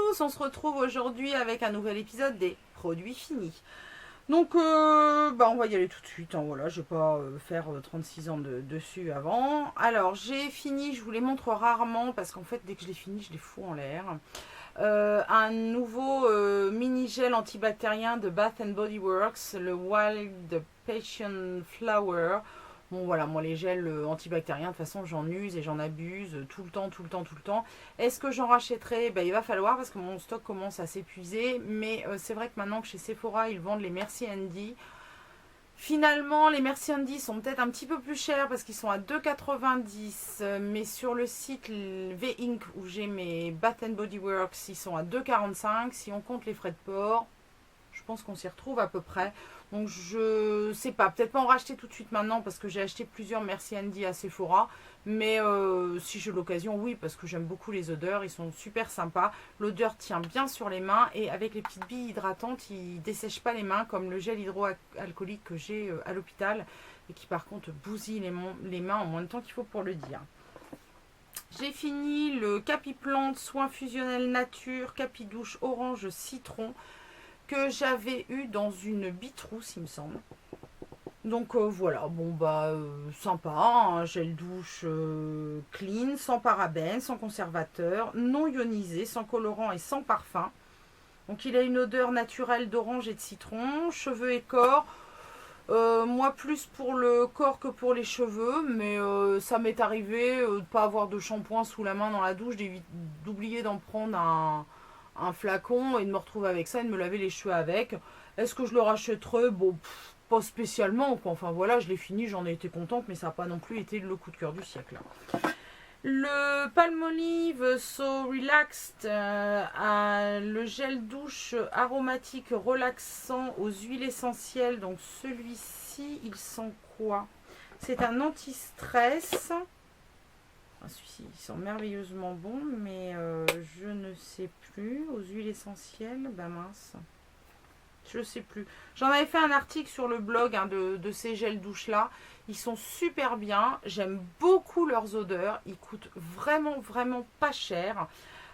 tous, on se retrouve aujourd'hui avec un nouvel épisode des produits finis. Donc on va y aller tout de suite, hein, voilà, je vais pas faire 36 ans dessus avant. Alors j'ai fini, je vous les montre rarement parce qu'en fait dès que je les finis je les fous en l'air. Un nouveau mini gel antibactérien de Bath Body Works, le Wild Passion Flower. Bon voilà, moi les gels antibactériens, de toute façon j'en use et j'en abuse tout le temps. Est-ce que j'en rachèterai? Il va falloir parce que mon stock commence à s'épuiser. Mais c'est vrai que maintenant que chez Sephora ils vendent les Merci Handy. Finalement les Merci Handy sont peut-être un petit peu plus chers parce qu'ils sont à 2,90. Mais sur le site V-Ink où j'ai mes Bath Body Works, ils sont à 2,45. Si on compte les frais de port, je pense qu'on s'y retrouve à peu près. Donc je sais pas, peut-être pas en racheter tout de suite maintenant parce que j'ai acheté plusieurs Merci Handy à Sephora. Mais si j'ai l'occasion, oui, parce que j'aime beaucoup les odeurs, ils sont super sympas. L'odeur tient bien sur les mains et avec les petites billes hydratantes, ils ne dessèchent pas les mains comme le gel hydroalcoolique que j'ai à l'hôpital et qui par contre bousille les mains en moins de temps qu'il faut pour le dire. J'ai fini le Capiplante Soin Fusionnel Nature Capidouche Orange Citron que j'avais eu dans une bitrousse, il me semble. Donc voilà, sympa, un gel douche clean, sans parabènes, sans conservateur, non ionisé, sans colorant et sans parfum. Donc il a une odeur naturelle d'orange et de citron, cheveux et corps. Moi plus pour le corps que pour les cheveux, mais ça m'est arrivé de ne pas avoir de shampoing sous la main dans la douche, d'oublier d'en prendre un flacon et de me retrouver avec ça et de me laver les cheveux avec. Est-ce que je le rachèterai? Bon, pas spécialement, quoi. Enfin voilà, je l'ai fini, j'en ai été contente, mais ça n'a pas non plus été le coup de cœur du siècle. Le Palmolive So Relaxed, le gel douche aromatique relaxant aux huiles essentielles. Donc celui-ci, il sent quoi? C'est un anti-stress. Celui-ci, il sent merveilleusement bon, mais je ne sais plus. Aux huiles essentielles, mince. Je sais plus. J'en avais fait un article sur le blog de ces gels douches là. Ils sont super bien. J'aime beaucoup leurs odeurs. Ils coûtent vraiment pas cher.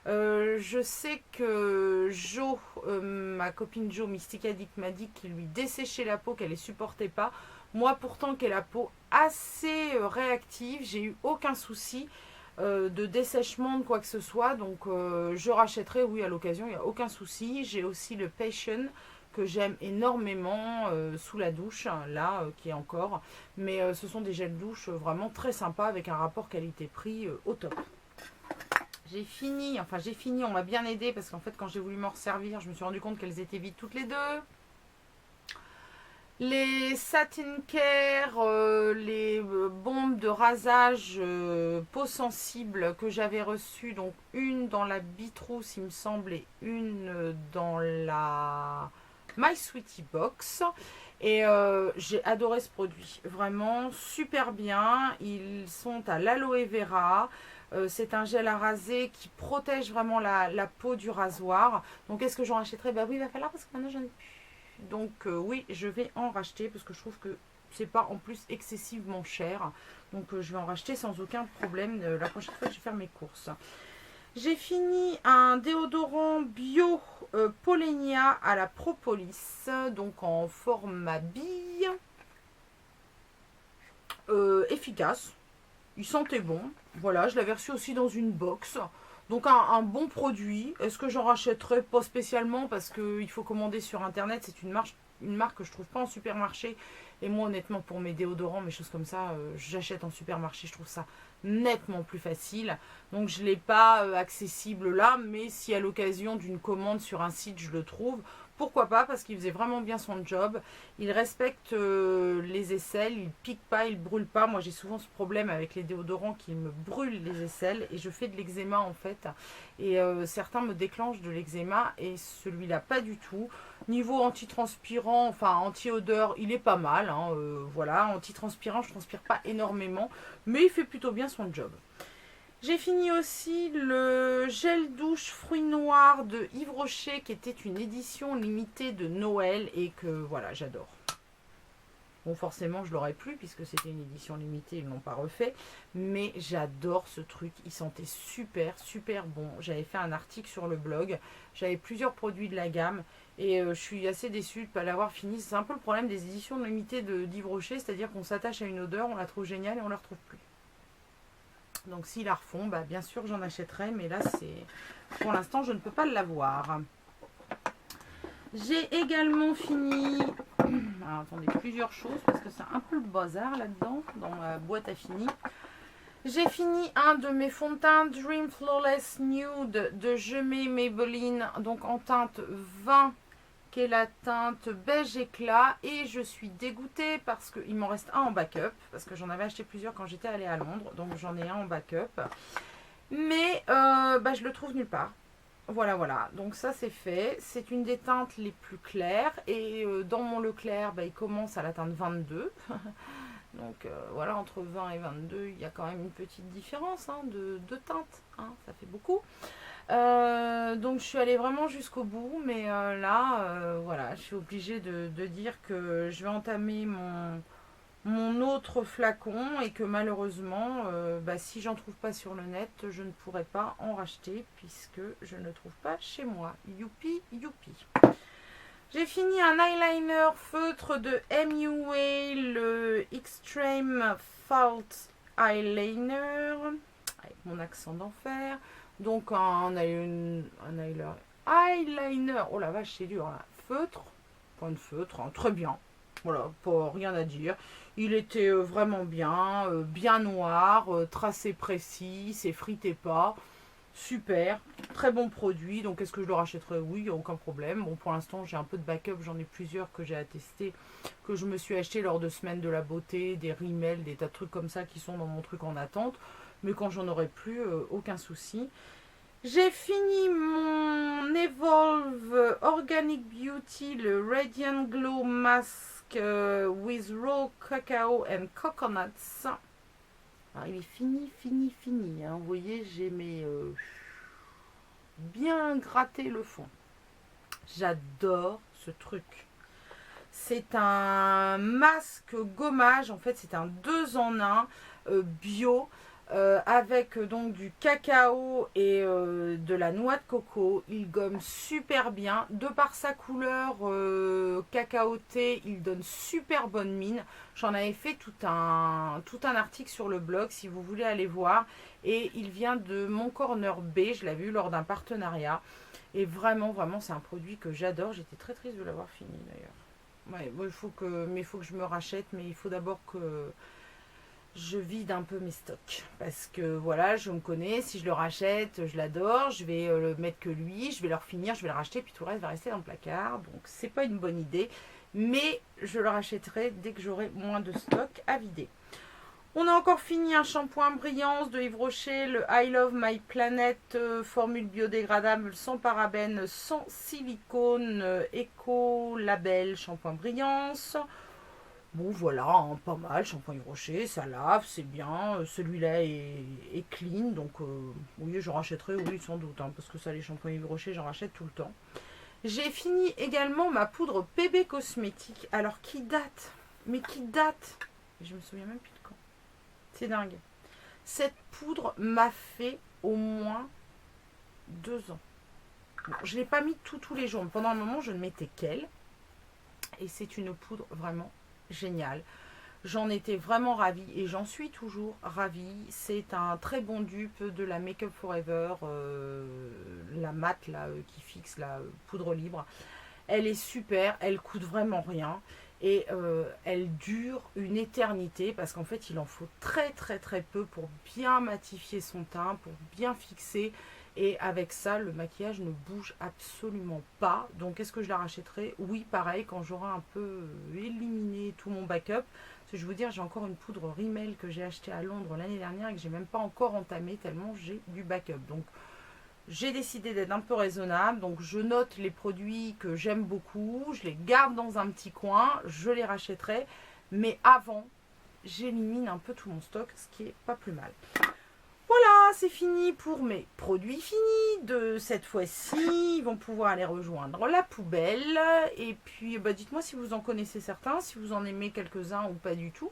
Je sais que Jo, ma copine Jo, Mystic Addict, m'a dit qu'il lui desséchait la peau, qu'elle ne supportait pas. Moi pourtant qui ai la peau assez réactive, j'ai eu aucun souci de dessèchement de quoi que ce soit. Donc je rachèterai, oui, à l'occasion, il n'y a aucun souci. J'ai aussi le Passion que j'aime énormément sous la douche, là, qui est encore. Mais ce sont des gels douche vraiment très sympas avec un rapport qualité-prix au top. J'ai fini, on m'a bien aidé parce qu'en fait quand j'ai voulu m'en resservir, je me suis rendu compte qu'elles étaient vides toutes les deux. Les Satin Care, les bombes de rasage peau sensible que j'avais reçues, donc une dans la bitrousse il me semble et une dans la My Sweetie Box. Et j'ai adoré ce produit, vraiment super bien. Ils sont à l'aloe vera. C'est un gel à raser qui protège vraiment la peau du rasoir. Donc est-ce que j'en rachèterai? Oui, il va falloir parce que maintenant j'en ai plus. Donc oui, je vais en racheter parce que je trouve que c'est pas en plus excessivement cher. Donc je vais en racheter sans aucun problème la prochaine fois que je vais faire mes courses. J'ai fini un déodorant bio Polenia à la propolis, donc en format bille. Efficace. Il sentait bon. Voilà, je l'avais reçu aussi dans une box. Donc un bon produit. Est-ce que j'en rachèterai? Pas spécialement parce qu'il faut commander sur internet. C'est une marque que je trouve pas en supermarché. Et moi honnêtement pour mes déodorants, mes choses comme ça, j'achète en supermarché. Je trouve ça nettement plus facile. Donc je ne l'ai pas accessible là. Mais si à l'occasion d'une commande sur un site je le trouve, pourquoi pas, parce qu'il faisait vraiment bien son job. Il respecte les aisselles, il pique pas, il brûle pas. Moi j'ai souvent ce problème avec les déodorants qui me brûlent les aisselles et je fais de l'eczéma en fait. Et certains me déclenchent de l'eczéma et celui-là pas du tout. Niveau antitranspirant, enfin anti-odeur, il est pas mal. Voilà, antitranspirant, je transpire pas énormément, mais il fait plutôt bien son job. J'ai fini aussi le gel douche fruits noirs de Yves Rocher qui était une édition limitée de Noël et que voilà, j'adore. Bon, forcément, je l'aurais plus puisque c'était une édition limitée, ils ne l'ont pas refait. Mais j'adore ce truc, il sentait super, super bon. J'avais fait un article sur le blog, j'avais plusieurs produits de la gamme. Et je suis assez déçue de ne pas l'avoir fini. C'est un peu le problème des éditions limitées d'Yves Rocher, c'est-à-dire qu'on s'attache à une odeur, on la trouve géniale et on ne la retrouve plus. Donc s'ils la refont, bah, bien sûr j'en achèterai, mais là c'est pour l'instant je ne peux pas l'avoir. J'ai également fini, alors, attendez, plusieurs choses parce que c'est un peu le bazar là-dedans, dans ma boîte à fini. J'ai fini un de mes fonds de teint Dream Flawless Nude de Gemay Maybelline, donc en teinte 20, qui est la teinte beige éclat. Et je suis dégoûtée parce qu'il m'en reste un en backup, parce que j'en avais acheté plusieurs quand j'étais allée à Londres, donc j'en ai un en backup. Mais bah, je le trouve nulle part. Voilà, voilà, donc ça c'est fait. C'est une des teintes les plus claires. Et dans mon Leclerc, bah, il commence à la teinte 22. Donc voilà, entre 20 et 22, il y a quand même une petite différence hein, de teintes. Hein, ça fait beaucoup. Donc je suis allée vraiment jusqu'au bout. Mais là, voilà, je suis obligée de dire que je vais entamer mon autre flacon. Et que malheureusement, bah, si j'en trouve pas sur le net, je ne pourrai pas en racheter. Puisque je ne trouve pas chez moi. Youpi, youpi. J'ai fini un eyeliner feutre de MUA, le Extreme Fault Eyeliner, avec mon accent d'enfer. Donc un eyeliner, oh la vache c'est dur, hein. Feutre, point de feutre, hein, très bien. Voilà, pas rien à dire. Il était vraiment bien, bien noir, tracé précis, s'effritait pas. Super, très bon produit. Donc est-ce que je le rachèterai? Oui, il n'y a aucun problème. Bon, pour l'instant j'ai un peu de backup, j'en ai plusieurs que j'ai à tester, que je me suis acheté lors de semaines de la beauté, des rimels, des tas de trucs comme ça qui sont dans mon truc en attente. Mais quand j'en aurai plus, aucun souci. J'ai fini mon Evolve Organic Beauty, le Radiant Glow Mask with Raw Cacao and Coconuts. Alors, il est fini, fini, fini. Hein. Vous voyez, j'ai bien gratté le fond. J'adore ce truc. C'est un masque gommage. En fait, c'est un 2 en 1 bio. Avec donc du cacao et de la noix de coco. Il gomme super bien. De par sa couleur cacaotée, il donne super bonne mine. J'en avais fait tout un article sur le blog si vous voulez aller voir. Et il vient de Mon Corner B. Je l'avais eu lors d'un partenariat. Et vraiment, vraiment, c'est un produit que j'adore. J'étais très triste de l'avoir fini d'ailleurs. Ouais, bon, il faut que je me rachète. Mais il faut d'abord que je vide un peu mes stocks parce que voilà, je me connais, si je le rachète, je l'adore, je vais le mettre que lui, je vais le refinir, je vais le racheter, puis tout le reste va rester dans le placard, donc c'est pas une bonne idée, mais je le rachèterai dès que j'aurai moins de stock à vider. On a encore fini un shampoing Brillance de Yves Rocher, le I Love My Planet, formule biodégradable, sans parabènes, sans silicone, éco-label shampoing Brillance. Bon voilà, hein, pas mal, shampoing Yves Rocher, ça lave, c'est bien. Celui-là est clean, donc oui, j'en rachèterai, oui, sans doute, hein, parce que ça, les shampoings Yves Rocher, j'en rachète tout le temps. J'ai fini également ma poudre PB Cosmétique, alors qui date, mais qui date, je me souviens même plus de quand. C'est dingue. Cette poudre m'a fait au moins 2 ans. Bon, je ne l'ai pas mis tous les jours, mais pendant un moment, je ne mettais qu'elle. Et c'est une poudre vraiment génial. J'en étais vraiment ravie et j'en suis toujours ravie. C'est un très bon dupe de la Make Up Forever, la mat là, qui fixe la poudre libre. Elle est super, elle coûte vraiment rien et elle dure une éternité parce qu'en fait il en faut très très très peu pour bien matifier son teint, pour bien fixer. Et avec ça, le maquillage ne bouge absolument pas. Donc, est-ce que je la rachèterai? Oui, pareil, quand j'aurai un peu éliminé tout mon backup. Parce que je vais vous dire, j'ai encore une poudre Rimmel que j'ai achetée à Londres l'année dernière et que j'ai même pas encore entamée tellement j'ai du backup. Donc, j'ai décidé d'être un peu raisonnable. Donc, je note les produits que j'aime beaucoup. Je les garde dans un petit coin. Je les rachèterai. Mais avant, j'élimine un peu tout mon stock, ce qui est pas plus mal. Voilà! c'est fini pour mes produits finis de cette fois-ci. Ils vont pouvoir aller rejoindre la poubelle. Et puis, dites-moi si vous en connaissez certains, si vous en aimez quelques-uns ou pas du tout.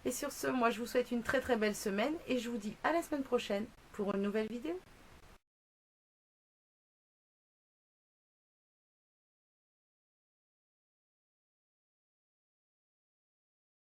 Et sur ce, moi, je vous souhaite une très très belle semaine et je vous dis à la semaine prochaine pour une nouvelle vidéo.